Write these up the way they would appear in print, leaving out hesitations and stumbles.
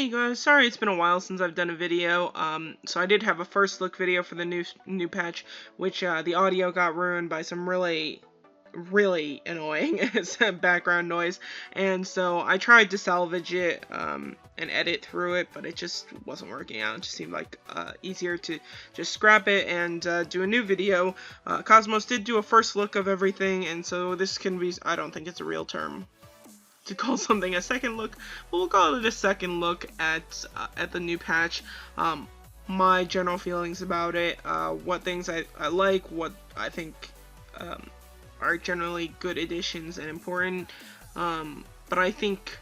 Hey guys, sorry it's been a while since I've done a video. So I did have a first look video for the new patch, which the audio got ruined by some really annoying background noise, and so I tried to salvage it and edit through it, but it just wasn't working out. It just seemed like easier to just scrap it and do a new video. Cosmos did do a first look of everything, and so this can be, I don't think it's a real term to call something a second look, but we'll call it a second look at the new patch. My general feelings about it, what things I like, what I think are generally good additions and important, but I think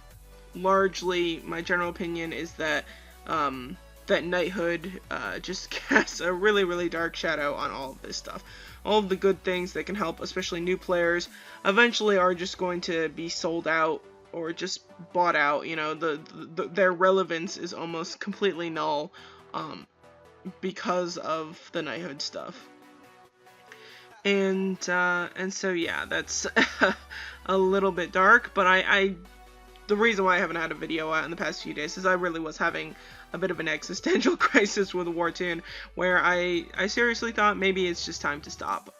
largely my general opinion is that that Knighthood just casts a really dark shadow on all of this stuff. All of the good things that can help, especially new players, eventually are just going to be sold out or just bought out. You know, their relevance is almost completely null because of the Knighthood stuff. And so yeah, that's a little bit dark, but the reason why I haven't had a video out in the past few days is I really was having a bit of an existential crisis with Wartune, where I seriously thought maybe it's just time to stop.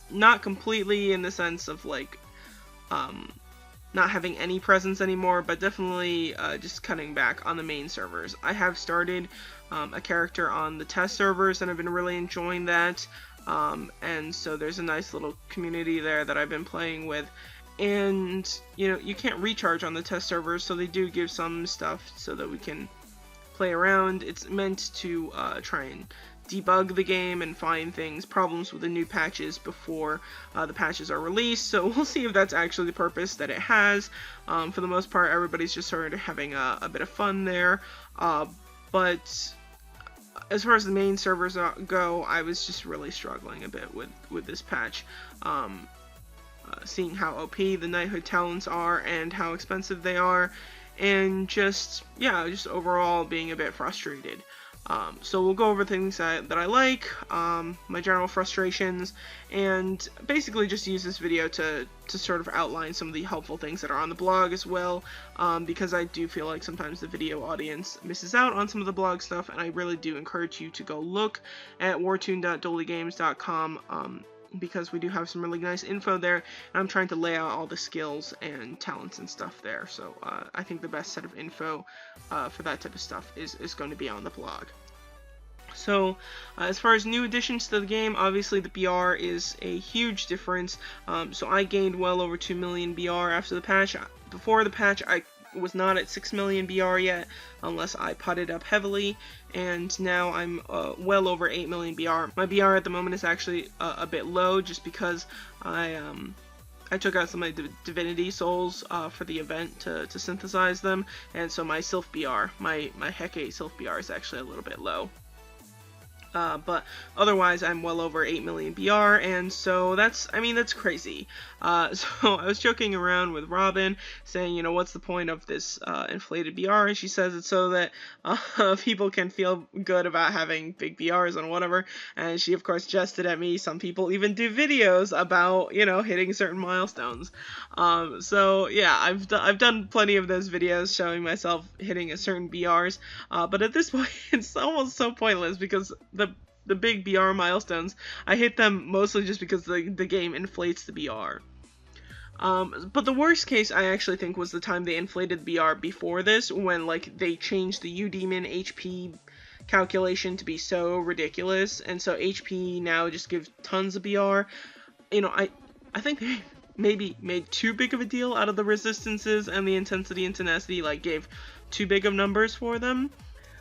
Not completely in the sense of like not having any presence anymore, but definitely just cutting back on the main servers. I have started a character on the test servers, and I've been really enjoying that. And so there's a nice little community there that I've been playing with. And, you know, you can't recharge on the test servers, so they do give some stuff so that we can play around. It's meant to try and debug the game and find problems with the new patches before the patches are released. So we'll see if that's actually the purpose that it has. For the most part, everybody's just sort of having a bit of fun there. But as far as the main servers go, I was just really struggling a bit with this patch. Seeing how OP the Knighthood talents are and how expensive they are, and just overall being a bit frustrated. So we'll go over things that I like, my general frustrations, and basically just use this video to sort of outline some of the helpful things that are on the blog as well, because I do feel like sometimes the video audience misses out on some of the blog stuff, and I really do encourage you to go look at wartune.dollygames.com, because we do have some really nice info there, and I'm trying to lay out all the skills and talents and stuff there. So I think the best set of info for that type of stuff is going to be on the blog. So as far as new additions to the game, obviously the BR is a huge difference. So I gained well over 2 million BR after the patch. Before the patch, I was not at 6 million BR yet, unless I putted up heavily, and now I'm well over 8 million BR. My BR at the moment is actually a bit low, just because I took out some of my Divinity Souls for the event to synthesize them, and so my Sylph BR, my Hecate Sylph BR is actually a little bit low. But otherwise, I'm well over 8 million BR, and so that's crazy. So I was joking around with Robin, saying, you know, what's the point of this inflated BR? And she says it's so that people can feel good about having big BRs and whatever. And she, of course, jested at me. Some people even do videos about, you know, hitting certain milestones. So yeah, I've done plenty of those videos showing myself hitting a certain BRs. But at this point, it's almost so pointless, because the big BR milestones, I hit them mostly just because the game inflates the BR. But the worst case, I actually think, was the time they inflated the BR before this, when like they changed the Udemon HP calculation to be so ridiculous, and so HP now just gives tons of BR. You know, I think they maybe made too big of a deal out of the resistances and the intensity and tenacity, like gave too big of numbers for them.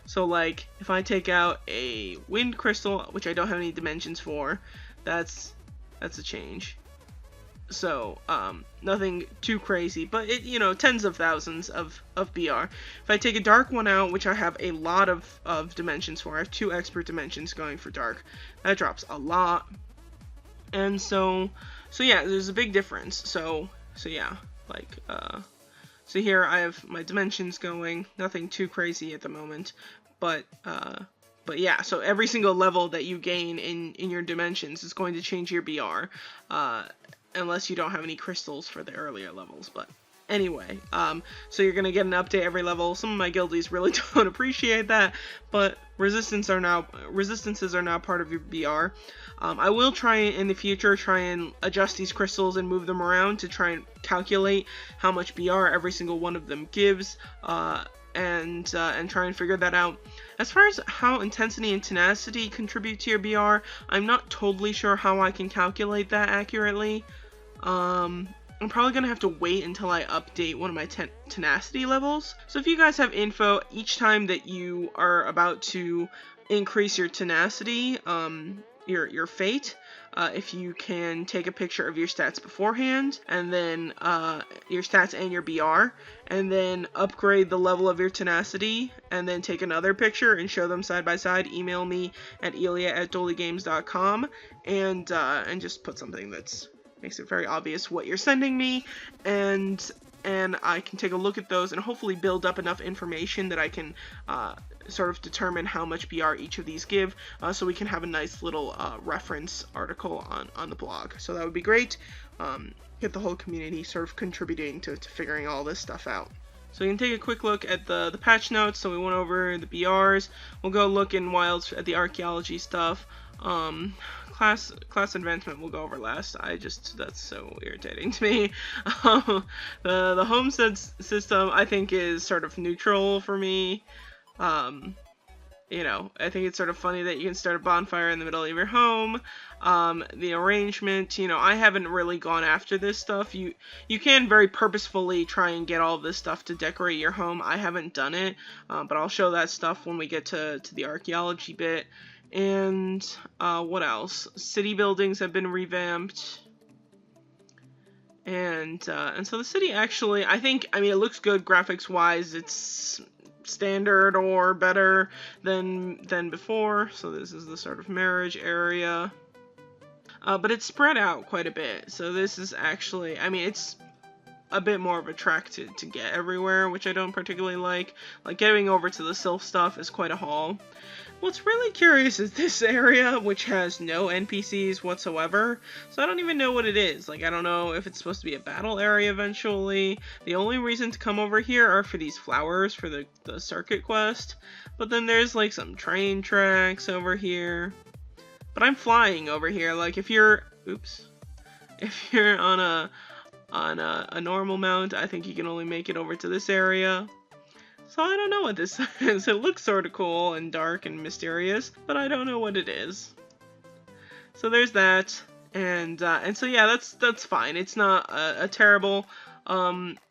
So like, if I take out a wind crystal, which I don't have any dimensions for, that's a change. So nothing too crazy, but it, you know, tens of thousands of BR. If I take a dark one out, which I have a lot of dimensions for, I have 2 expert dimensions going for dark, that drops a lot. And so yeah, there's a big difference. So yeah, like so here I have my dimensions going, nothing too crazy at the moment, but yeah, so every single level that you gain in your dimensions is going to change your BR, unless you don't have any crystals for the earlier levels. But anyway. So you're gonna get an update every level. Some of my guildies really don't appreciate that, but resistances are now part of your BR. I will try in the future and adjust these crystals and move them around to try and calculate how much BR every single one of them gives, and try and figure that out. As far as how intensity and tenacity contribute to your BR, I'm not totally sure how I can calculate that accurately. I'm probably going to have to wait until I update one of my tenacity levels. So if you guys have info each time that you are about to increase your tenacity, your fate, if you can take a picture of your stats beforehand, and then your stats and your BR, and then upgrade the level of your tenacity, and then take another picture and show them side by side, email me at elia@doligames.com, and just put something that's makes it very obvious what you're sending me, and I can take a look at those and hopefully build up enough information that I can sort of determine how much BR each of these give, so we can have a nice little reference article on the blog. So that would be great. Get the whole community sort of contributing to figuring all this stuff out. So you can take a quick look at the patch notes. So we went over the BRs. We'll go look in Wilds at the archaeology stuff. Class advancement we'll go over last. That's so irritating to me. The Homestead system I think is sort of neutral for me. You know, I think it's sort of funny that you can start a bonfire in the middle of your home. The arrangement, you know, I haven't really gone after this stuff. You can very purposefully try and get all of this stuff to decorate your home. I haven't done it, but I'll show that stuff when we get to the archaeology bit. And what else? City buildings have been revamped. And so the city actually, I mean, it looks good graphics wise. It's standard or better than before. So this is the sort of marriage area. But it's spread out quite a bit. So this is actually, I mean, it's a bit more of a track to get everywhere, which I don't particularly like. Like, getting over to the Sylph stuff is quite a haul. What's really curious is this area, which has no NPCs whatsoever, so I don't even know what it is. Like, I don't know if it's supposed to be a battle area eventually. The only reason to come over here are for these flowers for the circuit quest, but then there's like some train tracks over here. But I'm flying over here. Like, if you're on a normal mount, I think you can only make it over to this area. So I don't know what this is. It looks sort of cool and dark and mysterious, but I don't know what it is. So there's that, and so yeah, that's fine. It's not a terrible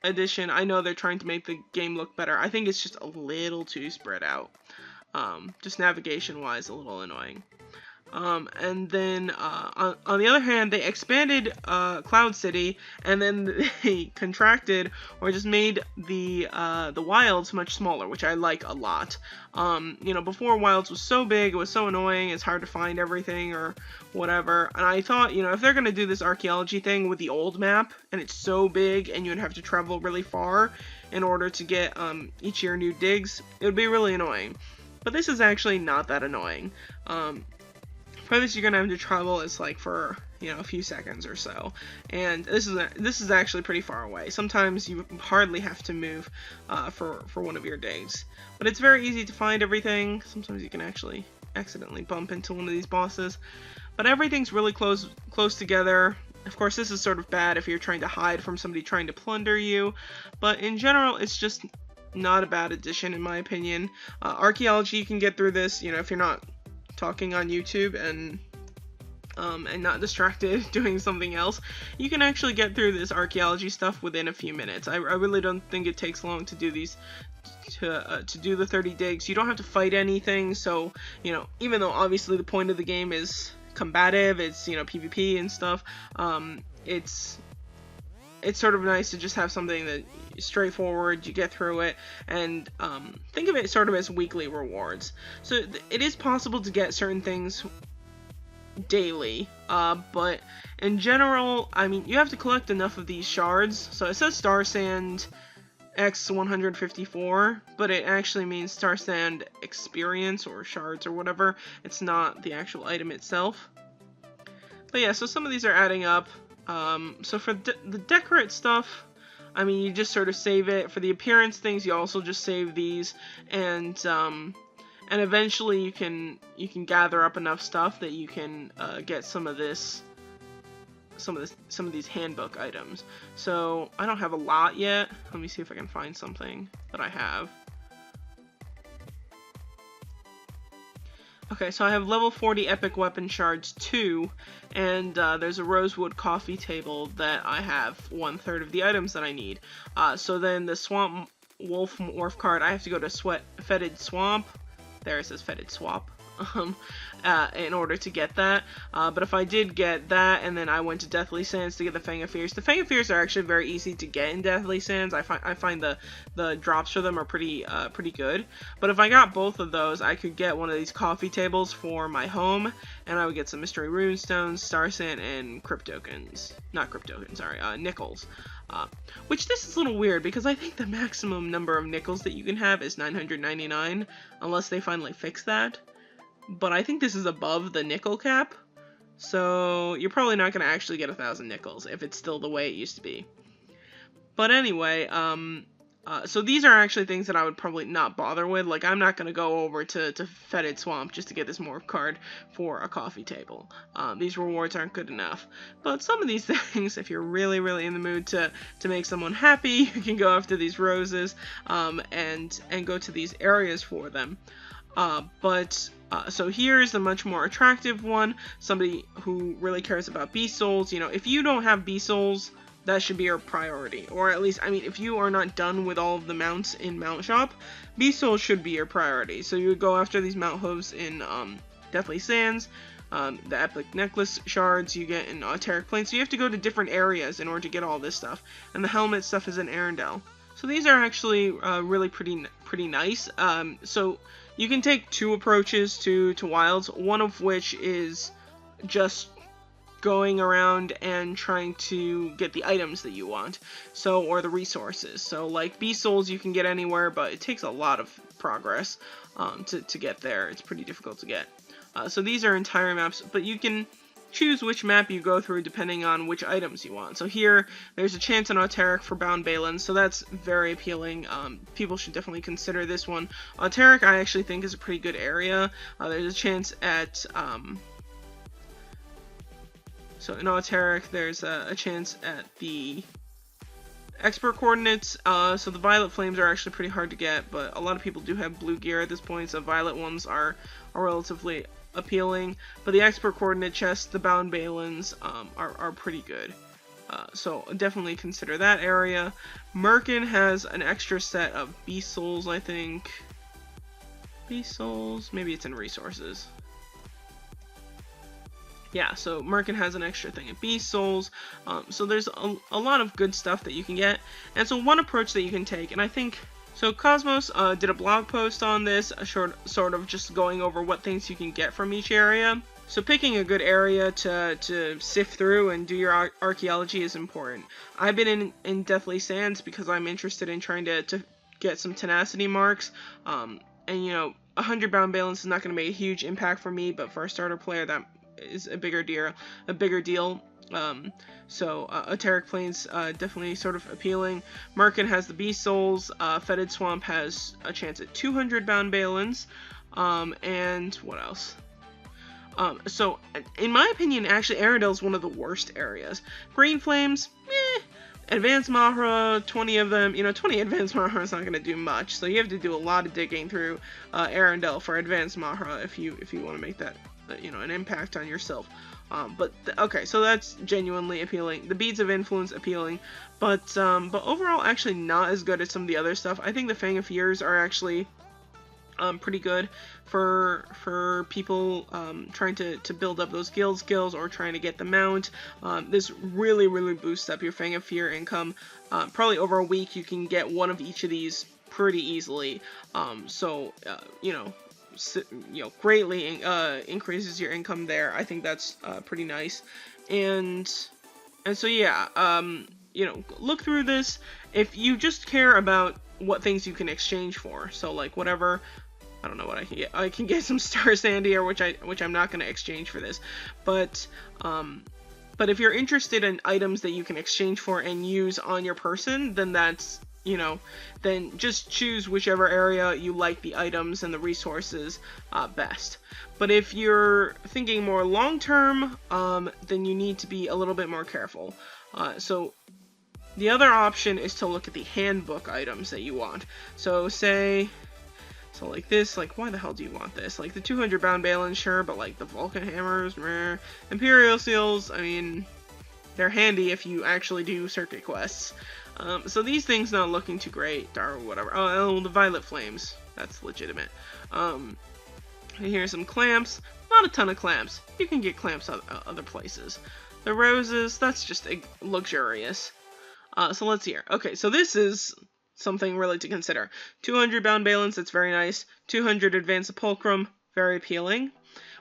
addition. I know they're trying to make the game look better. I think it's just a little too spread out. Just navigation-wise, a little annoying. And then on the other hand, they expanded Cloud City, and then they contracted or just made the Wilds much smaller, which I like a lot. You know, before Wilds was so big, it was so annoying, it's hard to find everything or whatever. And I thought, you know, if they're gonna do this archaeology thing with the old map, and it's so big, and you'd have to travel really far in order to get each of your new digs, it would be really annoying. But this is actually not that annoying. Farthest you're gonna have to travel is like for, you know, a few seconds or so, and this is actually pretty far away. Sometimes you hardly have to move for one of your digs, but it's very easy to find everything. Sometimes you can actually accidentally bump into one of these bosses, but everything's really close together. Of course, this is sort of bad if you're trying to hide from somebody trying to plunder you, but in general, it's just not a bad addition in my opinion. Archaeology, you can get through this, you know, if you're not talking on YouTube and not distracted doing something else, you can actually get through this archaeology stuff within a few minutes. I really don't think it takes long to do these, to do the 30 digs. You don't have to fight anything, so, you know, even though obviously the point of the game is combative, it's, you know, PvP and stuff, it's sort of nice to just have something that is straightforward, you get through it, and think of it sort of as weekly rewards. So it is possible to get certain things daily, but in general, I mean, you have to collect enough of these shards. So it says Star Sand X 154, but it actually means Star Sand Experience or shards or whatever. It's not the actual item itself. But yeah, so some of these are adding up. So for the decorate stuff, I mean, you just sort of save it. For the appearance things, you also just save these, and eventually you can gather up enough stuff that you can get some of these handbook items. So I don't have a lot yet. Let me see if I can find something that I have. Okay, so I have level 40 epic weapon shards 2, and there's a rosewood coffee table that I have 1/3 of the items that I need. So then the swamp wolf morph card, I have to go to fetid swamp. There it says fetid swamp. In order to get that. But if I did get that, and then I went to Deathly Sands to get the Fang of Fears. The Fang of Fears are actually very easy to get in Deathly Sands. I find the drops for them are pretty good. But if I got both of those, I could get one of these coffee tables for my home, and I would get some Mystery Runestones, Star Sand, and Cryptokens. Not Cryptokens, sorry, nickels. Which this is a little weird, because I think the maximum number of nickels that you can have is 999, unless they finally fix that. But I think this is above the nickel cap, so you're probably not going to actually get 1,000 nickels if it's still the way it used to be. But anyway, so these are actually things that I would probably not bother with. Like, I'm not going to go over to Fetid Swamp just to get this morph card for a coffee table. These rewards aren't good enough. But some of these things, if you're really, really in the mood to make someone happy, you can go after these roses and go to these areas for them. So here's the much more attractive one. Somebody who really cares about beast souls. You know, if you don't have beast souls, that should be your priority. Or at least, I mean, if you are not done with all of the mounts in Mount Shop, beast souls should be your priority. So you would go after these mount hooves in Deathly Sands. The epic necklace shards you get in Auteric Plains. So you have to go to different areas in order to get all this stuff. And the helmet stuff is in Arendelle. So these are actually really pretty nice. So you can take two approaches to Wilds, one of which is just going around and trying to get the items that you want, or the resources. So like Beast Souls you can get anywhere, but it takes a lot of progress to get there. It's pretty difficult to get. So these are entire maps, but you can choose which map you go through depending on which items you want. So here, there's a chance in Auteric for Bound Balins, so that's very appealing. People should definitely consider this one. Auteric, I actually think, is a pretty good area. There's a chance at... So in Auteric, there's a chance at the expert coordinates. So the violet flames are actually pretty hard to get, but a lot of people do have blue gear at this point, so violet ones are relatively appealing, but the expert coordinate chests, the Bound Balins, are pretty good. So definitely consider that area. Merkin has an extra set of Beast Souls, I think. Beast Souls? Maybe it's in Resources. Yeah, so Merkin has an extra thing of Beast Souls. So there's a lot of good stuff that you can get. And so one approach that you can take, and I think... So Cosmos did a blog post on this, sort of just going over what things you can get from each area. So picking a good area to sift through and do your archaeology is important. I've been in Deathly Sands because I'm interested in trying to get some tenacity marks. And you know, 100 Bound Balance is not going to make a huge impact for me, but for a starter player that is a bigger deal. So Auteric Plains definitely sort of appealing. Merkin has the Beast Souls. Fetid Swamp has a chance at 200 Bound Balins. And what else? So in my opinion, actually Arendelle is one of the worst areas. Green Flames, Advanced Mahra, 20 of them. You know, 20 Advanced Mahra is not going to do much, so you have to do a lot of digging through Arendelle for Advanced Mahra if you want to make that you know, an impact on yourself. Okay, so that's genuinely appealing. The Beads of Influence appealing, but overall actually not as good as some of the other stuff. I think the Fang of Fears are actually pretty good for people trying to build up those guild skills or trying to get the mount. This really boosts up your Fang of Fear income. Probably over a week you can get one of each of these pretty easily. You know, greatly increases your income there. I think that's pretty nice. And so yeah, you know, look through this if you just care about what things you can exchange for. So like whatever, I don't know what I can get. I can get some Star Sand here, which I'm not going to exchange for this. But But if you're interested in items that you can exchange for and use on your person, then that's, you know, then just choose whichever area you like the items and the resources best. But if you're thinking more long-term, then you need to be a little bit more careful. So the other option is to look at the handbook items that you want. So so like this, like why the hell do you want this? Like the 200 bound balance, sure, but like the Vulcan hammers, meh. Imperial seals, I mean, they're handy if you actually do circuit quests. So these things not looking too great, or whatever. Oh, the violet flames, that's legitimate. Here's some clamps, not a ton of clamps. You can get clamps other places. The roses, that's just luxurious. So let's see here. Okay, so this is something really to consider. 200 bound balance, that's very nice. 200 advanced sepulchrum, very appealing.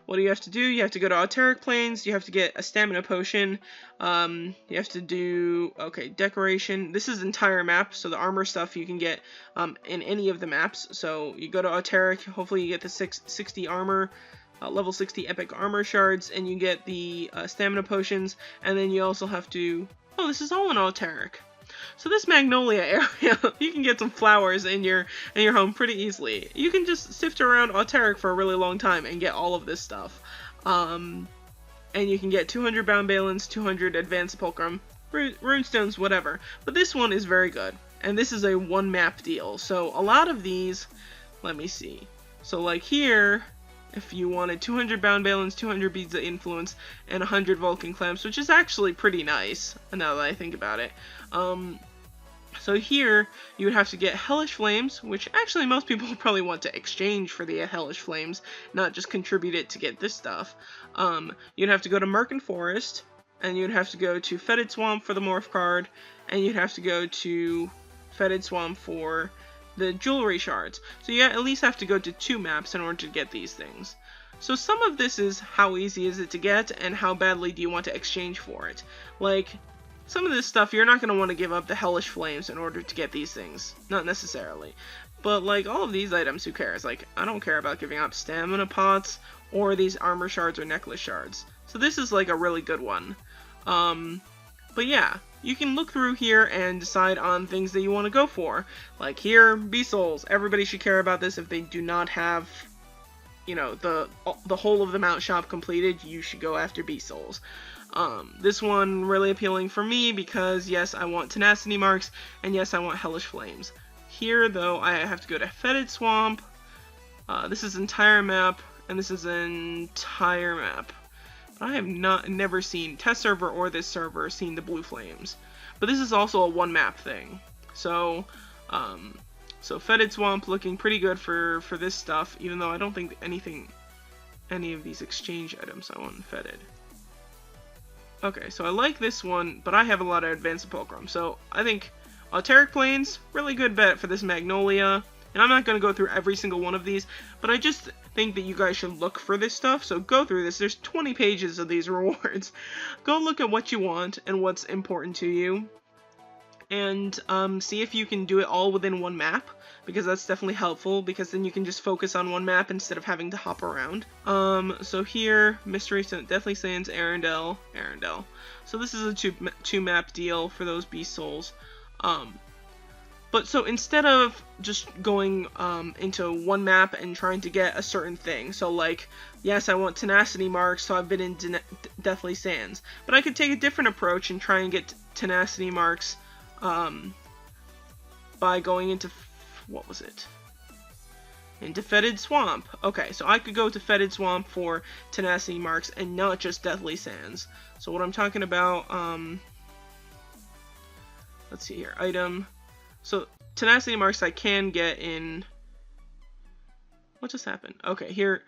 What do you have to do? You have to go to Auteric Plains, you have to get a stamina potion, you have to do, okay, decoration. This is entire map, so the armor stuff you can get in any of the maps. So you go to Auteric, hopefully you get the 60 armor, level 60 epic armor shards, and you get the stamina potions, and then you also have to, oh, this is all in Auteric. So this Magnolia area, you can get some flowers in your home pretty easily. You can just sift around Auteric for a really long time and get all of this stuff. And you can get 200 bound balance, 200 advanced sepulchrum, runestones, whatever. But this one is very good, and this is a one map deal. So a lot of these, let me see. So like here, if you wanted 200 bound balance, 200 beads of influence, and 100 Vulcan clamps, which is actually pretty nice, now that I think about it. So here, you would have to get Hellish Flames, which actually most people probably want to exchange for the Hellish Flames, not just contribute it to get this stuff. You'd have to go to Merkin Forest, and you'd have to go to Fetid Swamp for the Morph card, and you'd have to go to Fetid Swamp for the jewelry shards. So you at least have to go to 2 maps in order to get these things. So some of this is how easy is it to get, and how badly do you want to exchange for it. Like, some of this stuff you're not going to want to give up the Hellish Flames in order to get these things. Not necessarily. But like all of these items, who cares? Like, I don't care about giving up stamina pots or these armor shards or necklace shards. So this is like a really good one. But yeah, you can look through here and decide on things that you want to go for. Like here, Beast Souls. Everybody should care about this. If they do not have, you know, the whole of the mount shop completed, you should go after Beast Souls. This one really appealing for me because yes, I want tenacity marks, and yes, I want Hellish Flames. Here though, I have to go to Fetid Swamp. This is entire map, and this is an entire map. I have never seen test server or this server seen the blue flames, but this is also a one map thing. So, so Fetid Swamp looking pretty good for this stuff, even though I don't think any of these exchange items I want in Fetid. Okay, so I like this one, but I have a lot of advanced sepulchrum, so I think Auteric Plains, really good bet for this Magnolia. And I'm not going to go through every single one of these, but I just think that you guys should look for this stuff, so go through this. There's 20 pages of these rewards. Go look at what you want and what's important to you, and see if you can do it all within one map, because that's definitely helpful, because then you can just focus on one map instead of having to hop around. So here, Mystery Deathly Sands, Arendelle. So this is a two map deal for those Beast Souls. But so instead of just going into one map and trying to get a certain thing, so like, yes, I want tenacity marks, so I've been in Deathly Sands, but I could take a different approach and try and get tenacity marks by going into, what was it? Into Fetid Swamp. Okay, so I could go to Fetid Swamp for tenacity marks and not just Deathly Sands. So what I'm talking about, let's see here, item. So, tenacity marks I can get in, what just happened? Okay, here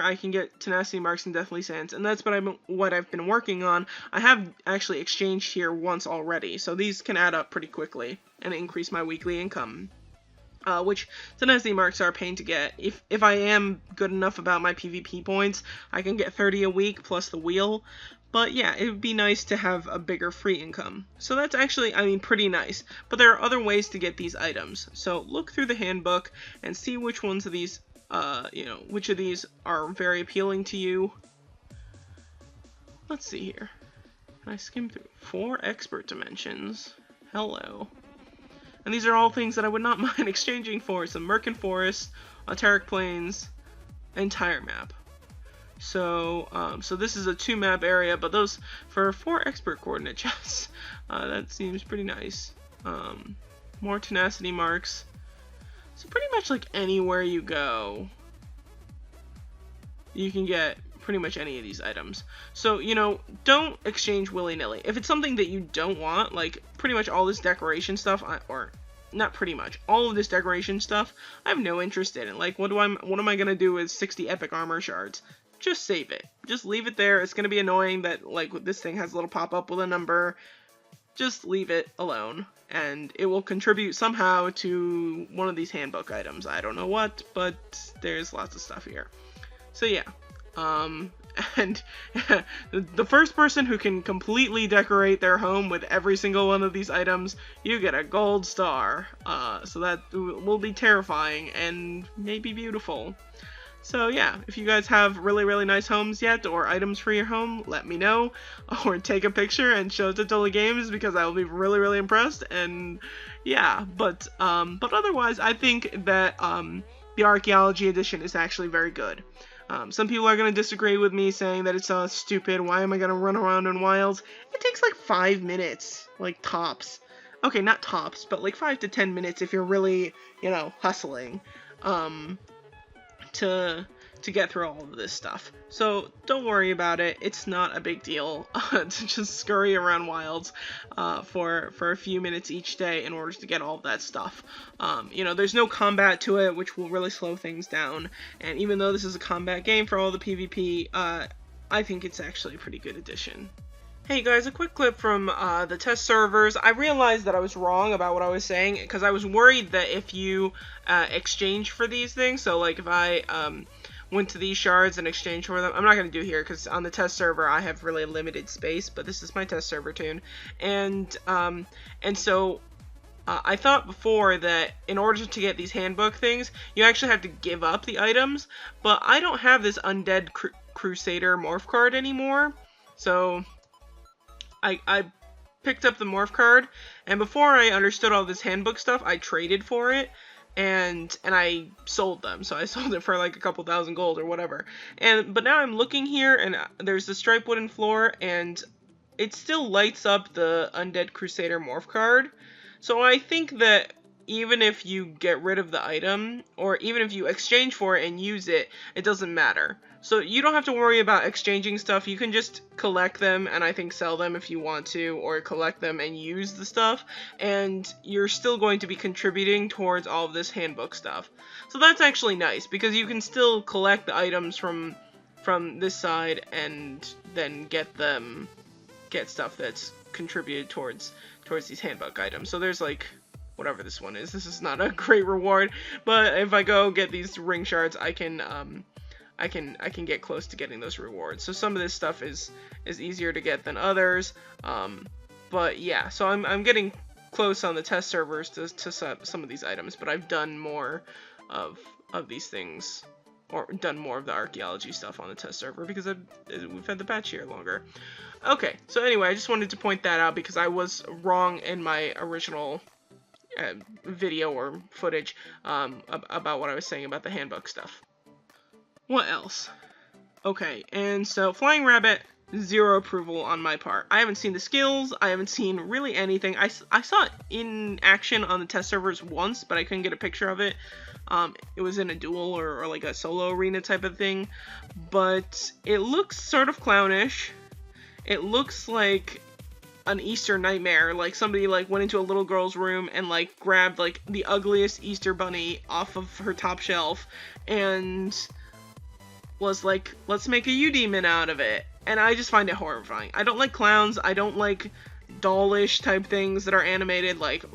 I can get tenacity marks in Deathly Sands, and that's what I've been working on. I have actually exchanged here once already, so these can add up pretty quickly and increase my weekly income. Which tenacity marks are a pain to get. If I am good enough about my PvP points, I can get 30 a week plus the wheel. But yeah, it would be nice to have a bigger free income. So that's actually, I mean, pretty nice. But there are other ways to get these items. So look through the handbook and see which ones of these, which of these are very appealing to you. Let's see here. I skim through 4 expert dimensions. Hello. And these are all things that I would not mind exchanging for some Merkin Forest, Auteric Plains, and Tire Map. So, so this is a 2-map area, but those for 4 expert coordinate chests, that seems pretty nice. More tenacity marks. So pretty much like anywhere you go, you can get pretty much any of these items. So, you know, don't exchange willy-nilly. If it's something that you don't want, like pretty much all this decoration stuff, or not pretty much, all of this decoration stuff, I have no interest in it. Like, what am I gonna do with 60 epic armor shards? Just save it. Just leave it there. It's gonna be annoying that, like, this thing has a little pop-up with a number. Just leave it alone, and it will contribute somehow to one of these handbook items. I don't know what, but there's lots of stuff here. So yeah, and the first person who can completely decorate their home with every single one of these items, you get a gold star. So that will be terrifying and maybe beautiful. So yeah, if you guys have really, really nice homes yet, or items for your home, let me know, or take a picture and show it to Totally Games, because I will be really, really impressed. And yeah, but otherwise, I think that the Archaeology edition is actually very good. Some people are going to disagree with me, saying that it's stupid. Why am I going to run around in wilds? It takes like 5 minutes, like tops. Okay, not tops, but like 5 to 10 minutes if you're really, you know, hustling. To get through all of this stuff. So don't worry about it. It's not a big deal to just scurry around wilds for a few minutes each day in order to get all of that stuff. You know, there's no combat to it, which will really slow things down. And even though this is a combat game for all the PvP, I think it's actually a pretty good addition. Hey guys, a quick clip from the test servers. I realized that I was wrong about what I was saying, because I was worried that if you exchange for these things, so like if I went to these shards and exchanged for them, I'm not going to do here because on the test server I have really limited space, but this is my test server tune, and so I thought before that in order to get these handbook things, you actually have to give up the items, but I don't have this Undead Crusader morph card anymore, so I picked up the morph card, and before I understood all this handbook stuff, I traded for it, and I sold them. So I sold it for like a couple thousand gold or whatever. But now I'm looking here, and there's the striped wooden floor, and it still lights up the Undead Crusader morph card. So I think that even if you get rid of the item, or even if you exchange for it and use it, it doesn't matter. So you don't have to worry about exchanging stuff. You can just collect them and I think sell them if you want to, or collect them and use the stuff, and you're still going to be contributing towards all of this handbook stuff. So that's actually nice, because you can still collect the items from this side and then get stuff that's contributed towards these handbook items. So there's like whatever this one is. This is not a great reward, but if I go get these ring shards, I can get close to getting those rewards. So some of this stuff is easier to get than others. But yeah, so I'm getting close on the test servers to some of these items, but I've done more of these things, or done more of the archaeology stuff on the test server, because we've had the patch here longer. Okay, so anyway, I just wanted to point that out because I was wrong in my original video or footage about what I was saying about the handbook stuff. What else? Okay, and so Flying Rabbit, 0 approval on my part. I haven't seen the skills, I haven't seen really anything. I saw it in action on the test servers once, but I couldn't get a picture of it. It was in a duel or like a solo arena type of thing, but it looks sort of clownish. It looks like an Easter nightmare, like somebody like went into a little girl's room and like grabbed like the ugliest Easter bunny off of her top shelf and was like, let's make a U-demon out of it. And I just find it horrifying. I don't like clowns. I don't like dollish type things that are animated. Like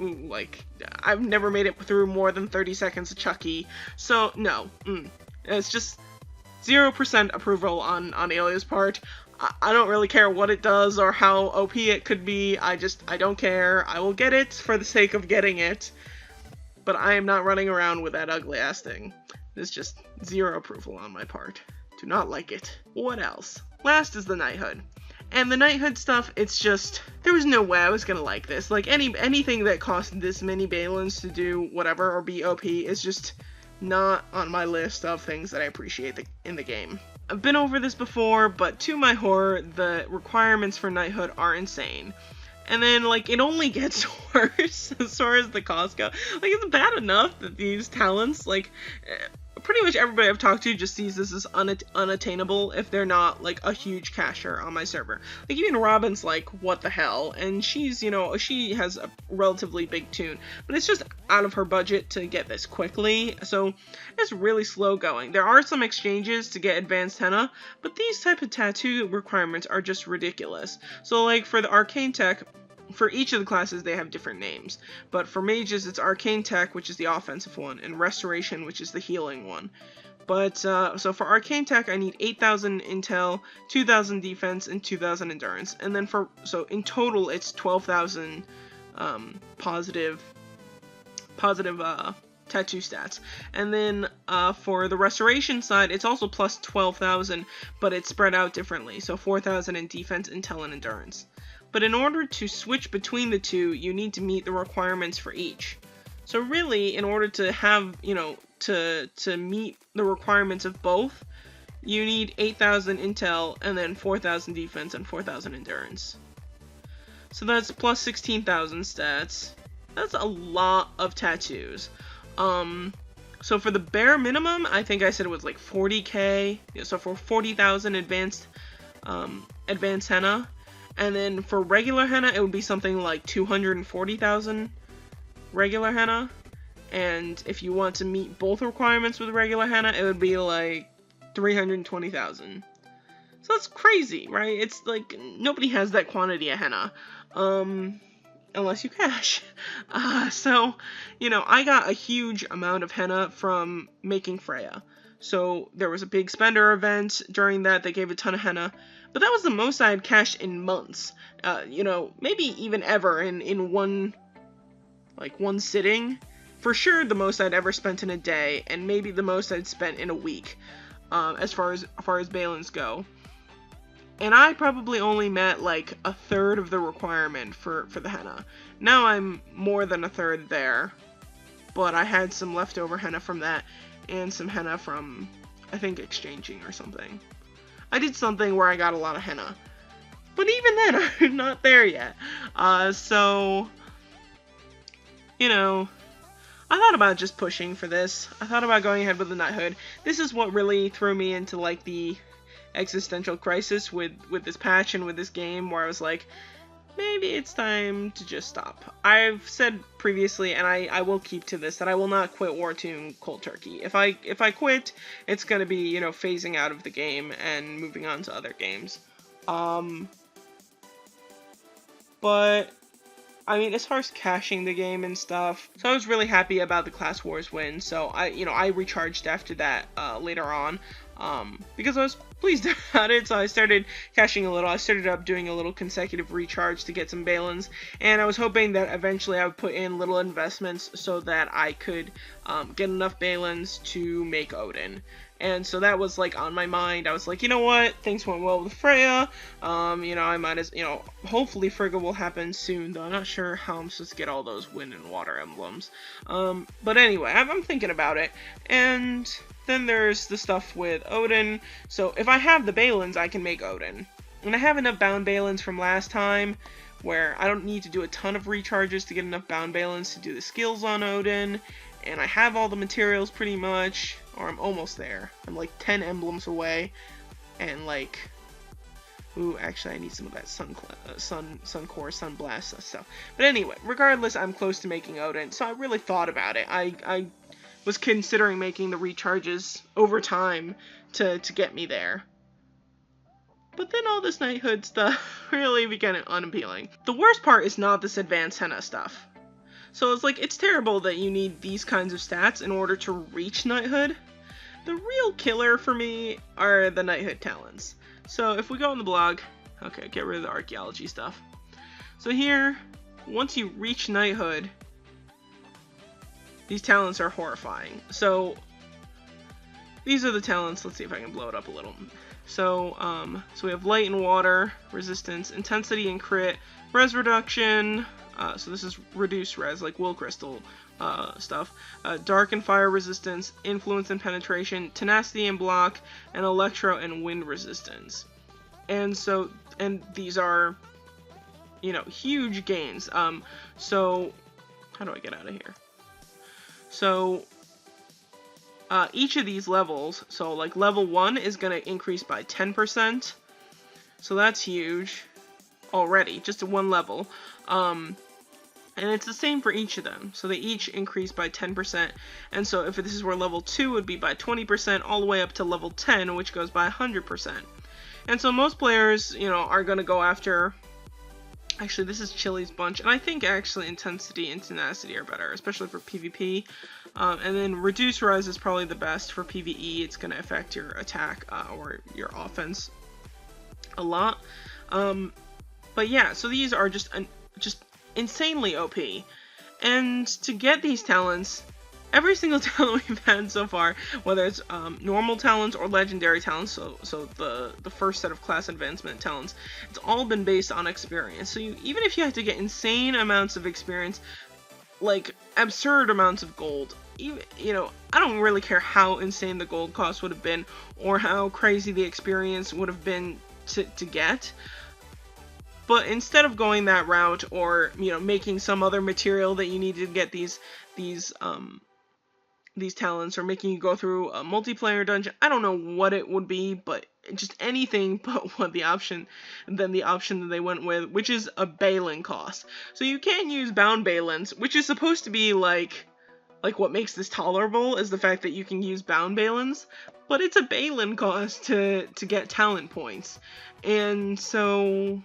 I've never made it through more than 30 seconds of Chucky. So no, it's just 0% approval on Alia's part. I don't really care what it does or how OP it could be. I don't care. I will get it for the sake of getting it. But I am not running around with that ugly ass thing. It's just 0 approval on my part. Do not like it. What else? Last is the Knighthood. And the Knighthood stuff, it's just, there was no way I was gonna like this. Like, anything that cost this many Balins to do whatever or be OP is just not on my list of things that I appreciate in the game. I've been over this before, but to my horror, the requirements for Knighthood are insane. And then, like, it only gets worse as far as the cost go. Like, it's bad enough that these talents, like, pretty much everybody I've talked to just sees this as unattainable if they're not, like, a huge casher on my server. Like, even Robin's like, what the hell? And she's, you know, she has a relatively big toon, but it's just out of her budget to get this quickly, so it's really slow going. There are some exchanges to get advanced henna, but these type of tattoo requirements are just ridiculous. So, like, for the arcane tech, for each of the classes, they have different names. But for mages, it's Arcane Tech, which is the offensive one, and Restoration, which is the healing one. But, so for Arcane Tech, I need 8,000 intel, 2,000 defense, and 2,000 endurance. And then so in total, it's 12,000, positive tattoo stats. And then, for the Restoration side, it's also plus 12,000, but it's spread out differently. So 4,000 in defense, intel, and endurance. But in order to switch between the two, you need to meet the requirements for each. So really, in order to have, you know, to meet the requirements of both, you need 8,000 intel and then 4,000 defense and 4,000 endurance. So that's plus 16,000 stats. That's a lot of tattoos. So for the bare minimum, I think I said it was like 40k. So for 40,000 advanced henna. And then for regular henna, it would be something like 240,000 regular henna. And if you want to meet both requirements with regular henna, it would be like 320,000. So that's crazy, right? It's like, nobody has that quantity of henna. Unless you cash. So, you know, I got a huge amount of henna from making Freya. So there was a big spender event during that. They gave a ton of henna. But that was the most I had cashed in months. You know, maybe even ever in one sitting. For sure, the most I'd ever spent in a day, and maybe the most I'd spent in a week, as far as Balins go. And I probably only met like a third of the requirement for the henna. Now I'm more than a third there, but I had some leftover henna from that, and some henna from, I think, exchanging or something. I did something where I got a lot of henna. But even then, I'm not there yet. So, you know, I thought about just pushing for this. I thought about going ahead with the Knighthood. This is what really threw me into, like, the existential crisis with this patch and with this game, where I was like, maybe it's time to just stop. I've said previously, and I will keep to this, that I will not quit Wartune cold turkey. If I quit, it's gonna be, you know, phasing out of the game and moving on to other games. But I mean, as far as cashing the game and stuff, so I was really happy about the Class Wars win. So I recharged after that later on, because I was pleased about it. So I started cashing a little. I started up doing a little consecutive recharge to get some Balins, and I was hoping that eventually I would put in little investments so that I could get enough Balins to make Odin. And so that was, like, on my mind. I was like, you know what, things went well with Freya, you know, I might as, you know, hopefully Frigga will happen soon, though I'm not sure how I'm supposed to get all those wind and water emblems. But anyway, I'm thinking about it, and then there's the stuff with Odin. So if I have the Balins, I can make Odin. And I have enough bound Balins from last time, where I don't need to do a ton of recharges to get enough bound Balins to do the skills on Odin, and I have all the materials pretty much, or I'm almost there. I'm like 10 emblems away, and like, ooh, actually I need some of that sun core, sun blast stuff. But anyway, regardless, I'm close to making Odin, so I really thought about it. I was considering making the recharges over time to get me there. But then all this Knighthood stuff really began unappealing. The worst part is not this advanced henna stuff. So it's like, it's terrible that you need these kinds of stats in order to reach Knighthood. The real killer for me are the Knighthood talents. So if we go on the blog, okay, get rid of the archaeology stuff. So here, once you reach Knighthood, these talents are horrifying. So these are the talents. Let's see if I can blow it up a little. So, so we have light and water resistance, intensity and crit, res reduction. So this is reduced res, like will crystal stuff. Dark and fire resistance, influence and penetration, tenacity and block, and electro and wind resistance. And so, and these are, you know, huge gains. So how do I get out of here? So each of these levels, so like level 1 is going to increase by 10%. So that's huge already, just to one level. And it's the same for each of them. So they each increase by 10%. And so if this is where level 2 would be by 20%, all the way up to level 10, which goes by 100%. And so most players, you know, are going to go after... Actually, this is Chili's bunch, and I think actually intensity and tenacity are better, especially for PvP. And then reduce res is probably the best for PvE. It's going to affect your attack or your offense a lot. But yeah, so these are just insanely OP. And to get these talents, every single talent we've had so far, whether it's normal talents or legendary talents, so the first set of class advancement talents, it's all been based on experience. So even if you have to get insane amounts of experience, like absurd amounts of gold, you know, I don't really care how insane the gold cost would have been or how crazy the experience would have been to get. But instead of going that route, or, you know, making some other material that you need to get these talents, or making you go through a multiplayer dungeon, I don't know what it would be, but just anything but what the option that they went with, which is a Balin cost. So you can use bound Balins, which is supposed to be like what makes this tolerable is the fact that you can use bound Balins, but it's a Balin cost to get talent points, and so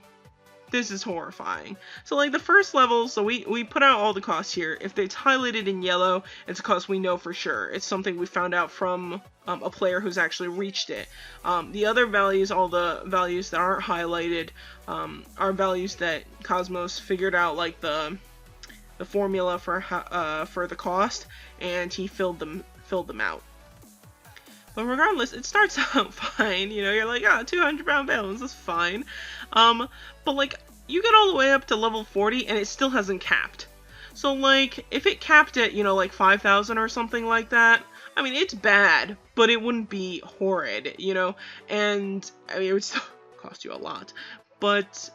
this is horrifying. So like the first level, so we put out all the costs here. If it's highlighted in yellow, it's a cost we know for sure. It's something we found out from a player who's actually reached it. The other values, all the values that aren't highlighted, are values that Cosmos figured out, like the formula for the cost, and he filled them out. But regardless, it starts out fine, you know, you're like, 200 pound balance, that's fine. But like, you get all the way up to level 40 and it still hasn't capped. So like, if it capped at, you know, like 5,000 or something like that, I mean, it's bad, but it wouldn't be horrid, you know, and, I mean, it would still cost you a lot, but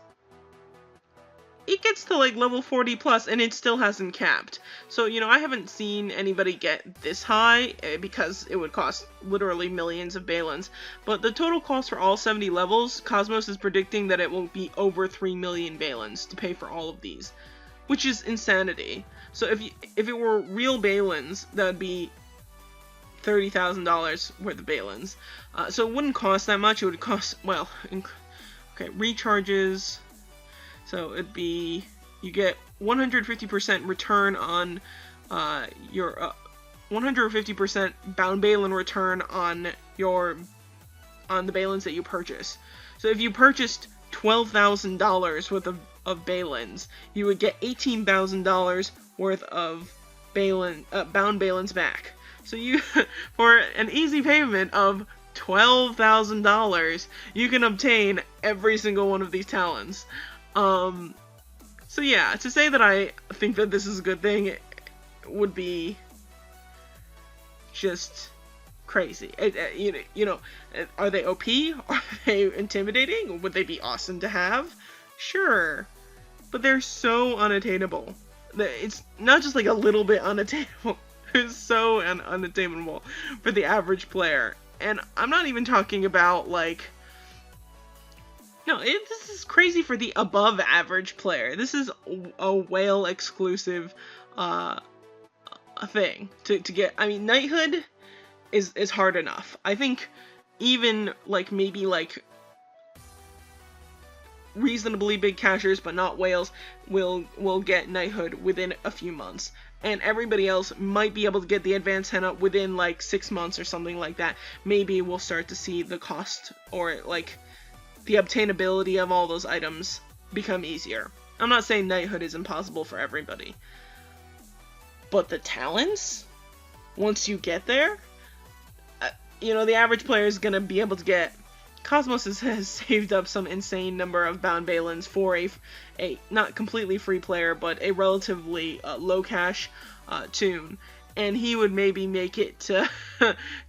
it gets to like level 40 plus and it still hasn't capped. So, you know, I haven't seen anybody get this high because it would cost literally millions of Balins. But the total cost for all 70 levels, Cosmos is predicting that it will be over 3 million Balins to pay for all of these, which is insanity. So if it were real Balins, that would be $30,000 worth of Balins. So it wouldn't cost that much. It would cost, well, okay, recharges. So it'd be, you get 150% return on your 150% bound Balin return on the Balins that you purchase. So if you purchased $12,000 worth of Balins, you would get $18,000 worth of bound Balins back. So you, for an easy payment of $12,000, you can obtain every single one of these talents. So yeah, to say that I think that this is a good thing would be just crazy. You know, are they OP? Are they intimidating? Would they be awesome to have? Sure, but they're so unattainable. It's not just like a little bit unattainable. It's so unattainable for the average player. And I'm not even talking about like, no, this is crazy for the above average player. This is a whale exclusive thing to get. I mean, Knighthood is hard enough. I think even like maybe like reasonably big cashers but not whales will get Knighthood within a few months. And everybody else might be able to get the advanced henna within like 6 months or something like that. Maybe we'll start to see the cost or like the obtainability of all those items become easier. I'm not saying Knighthood is impossible for everybody. But the talents, once you get there, the average player is gonna be able to get. Cosmos has saved up some insane number of bound Balins for a not completely free player, but a relatively low cash tune, and he would maybe make it to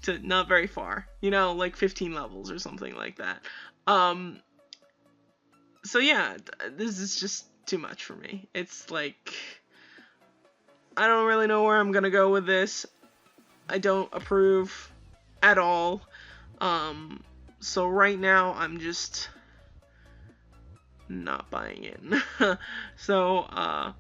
to not very far, like 15 levels or something like that. So yeah, this is just too much for me. It's like, I don't really know where I'm gonna go with this. I don't approve at all. So right now I'm just not buying in. So, I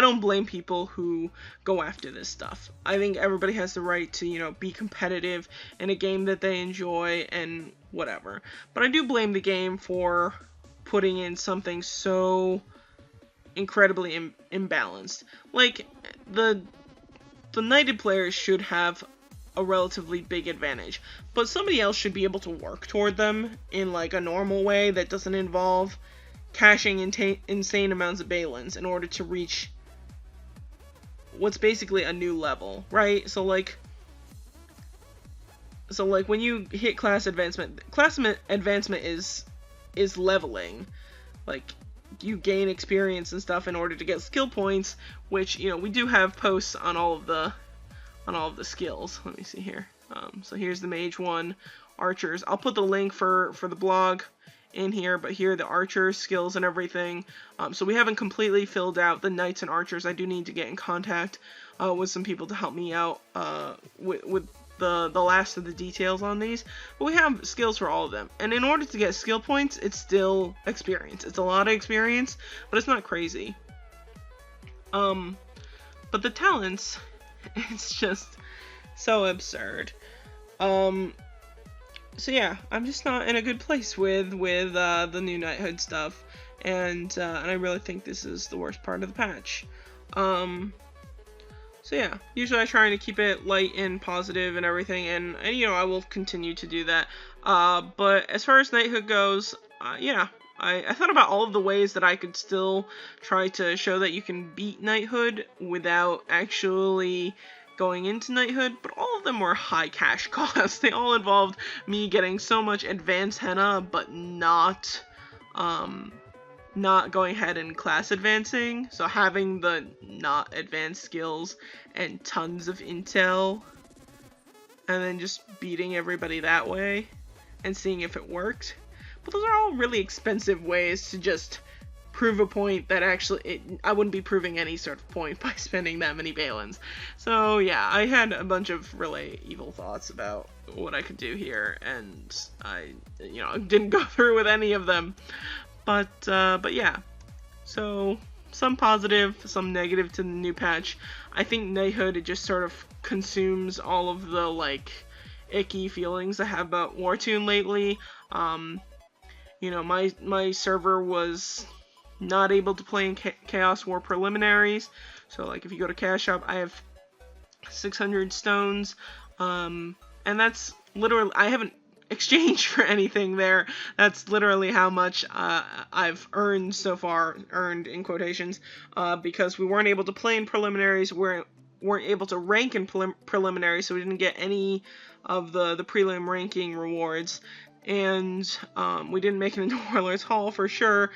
don't blame people who go after this stuff. I think everybody has the right to, be competitive in a game that they enjoy and whatever. But I do blame the game for putting in something so incredibly imbalanced. Like, the Knighted players should have a relatively big advantage, but somebody else should be able to work toward them in like a normal way that doesn't involve cashing insane amounts of Balins in order to reach what's basically a new level, right? So like when you hit class advancement is leveling. Like, you gain experience and stuff in order to get skill points, which, we do have posts on all of the skills. Let me see here. So here's the mage one, archers. I'll put the link for the blog in here, but here are the archer skills and everything. So we haven't completely filled out the knights and archers. I do need to get in contact with some people to help me out with the last of the details on these. But we have skills for all of them. And in order to get skill points, it's still experience. It's a lot of experience, but it's not crazy. But the talents, it's just so absurd. So yeah, I'm just not in a good place with the new Knighthood stuff, and I really think this is the worst part of the patch. So yeah, usually I try to keep it light and positive and everything, and I will continue to do that. But as far as Knighthood goes, yeah, I thought about all of the ways that I could still try to show that you can beat Knighthood without actually going into Knighthood, but all of them were high cash costs. They all involved me getting so much advanced henna, but not going ahead and class advancing. So having the not advanced skills and tons of intel, and then just beating everybody that way and seeing if it worked. But those are all really expensive ways to just prove a point that actually I wouldn't be proving any sort of point by spending that many Balins. So yeah, I had a bunch of really evil thoughts about what I could do here, and I didn't go through with any of them. But yeah, so some positive, some negative to the new patch. I think Knighthood, it just sort of consumes all of the like icky feelings I have about Wartune lately. My server was not able to play in Chaos War preliminaries, so like if you go to Cash Shop, I have 600 stones, and that's literally, I haven't exchanged for anything there. That's literally how much I've earned so far, earned in quotations, because we weren't able to play in preliminaries, weren't able to rank in preliminaries, so we didn't get any of the prelim ranking rewards. And we didn't make it into Warlord's Hall for sure,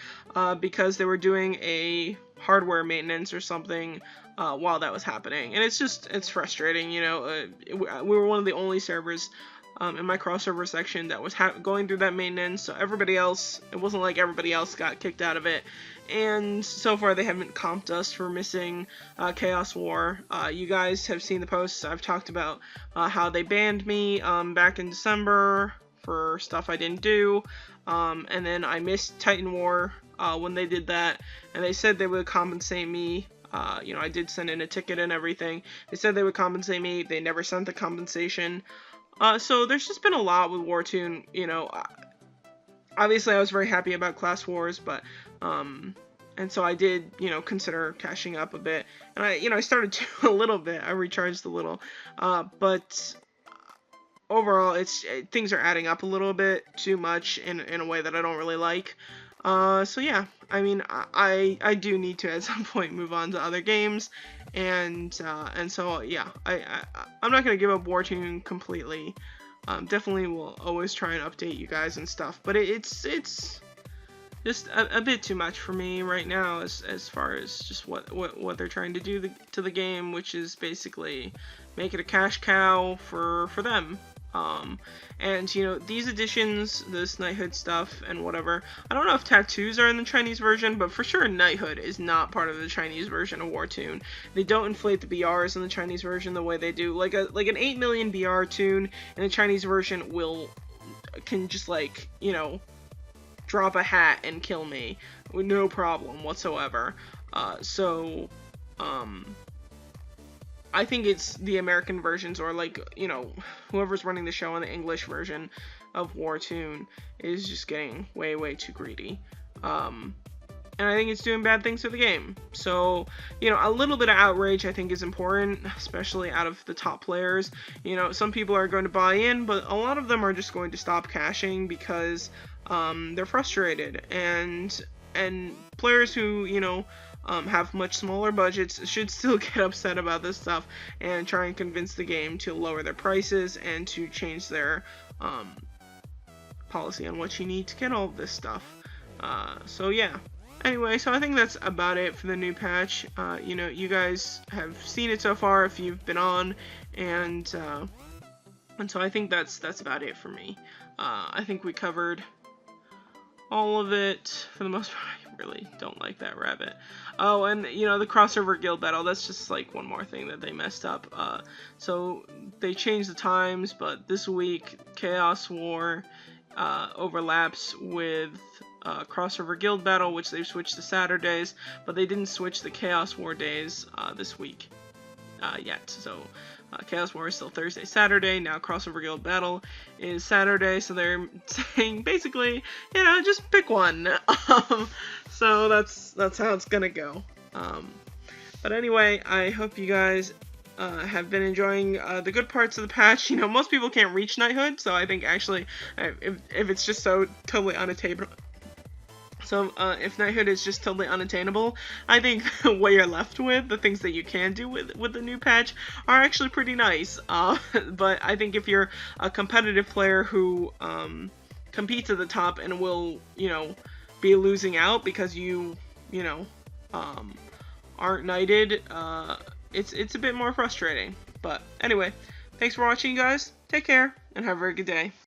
because they were doing a hardware maintenance or something while that was happening. And it's frustrating, we were one of the only servers in my crossover section that was going through that maintenance, so everybody else, it wasn't like everybody else got kicked out of it. And so far they haven't comped us for missing Chaos War. You guys have seen the posts. I've talked about how they banned me back in December for stuff I didn't do, and then I missed Titan War when they did that, and they said they would compensate me. I did send in a ticket and everything. They said they would compensate me. They never sent the compensation. So there's just been a lot with Wartune. Obviously I was very happy about Class Wars, but and so I did, consider cashing up a bit, and I started to a little bit. I recharged a little, but overall, things are adding up a little bit too much in a way that I don't really like. So yeah, I mean, I do need to at some point move on to other games, and so yeah, I'm not gonna give up Wartune completely. Definitely will always try and update you guys and stuff, but it's just a bit too much for me right now as far as just what they're trying to do to the game, which is basically make it a cash cow for them. And you know, these editions, this Knighthood stuff and whatever, I don't know if tattoos are in the Chinese version, but for sure Knighthood is not part of the Chinese version of Wartune. They don't inflate the BRs in the Chinese version the way they do. Like an 8 million BR tune in the Chinese version can just, like, you know, drop a hat and kill me with no problem whatsoever. I think it's the American versions, or, like, you know, whoever's running the show on the English version of Wartune is just getting way too greedy. And I think it's doing bad things to the game. So, you know, a little bit of outrage I think is important, especially out of the top players. You know, some people are going to buy in, but a lot of them are just going to stop cashing because they're frustrated. And players who, you know, have much smaller budgets should still get upset about this stuff and try and convince the game to lower their prices and to change their policy on what you need to get all of this stuff. So yeah. Anyway, so I think that's about it for the new patch. You know, you guys have seen it so far if you've been on, and so I think that's about it for me. I think we covered all of it for the most part. I really don't like that rabbit. Oh, and you know, the crossover guild battle, that's just like one more thing that they messed up. So they changed the times, but this week Chaos War overlaps with crossover guild battle, which they've switched to Saturdays, but they didn't switch the Chaos War days this week yet. So Chaos War is still Thursday, Saturday. Now crossover guild battle is Saturday, so they're saying basically, you know, just pick one. So that's how it's gonna go. But anyway, I hope you guys have been enjoying the good parts of the patch. You know, most people can't reach Knighthood, so I think actually if it's just so totally unattainable. So if Knighthood is just totally unattainable, I think what you're left with, the things that you can do with the new patch, are actually pretty nice. But I think if you're a competitive player who competes at the top and will, you know, be losing out because you know, aren't knighted, it's a bit more frustrating. But anyway, thanks for watching, guys. Take care and have a very good day.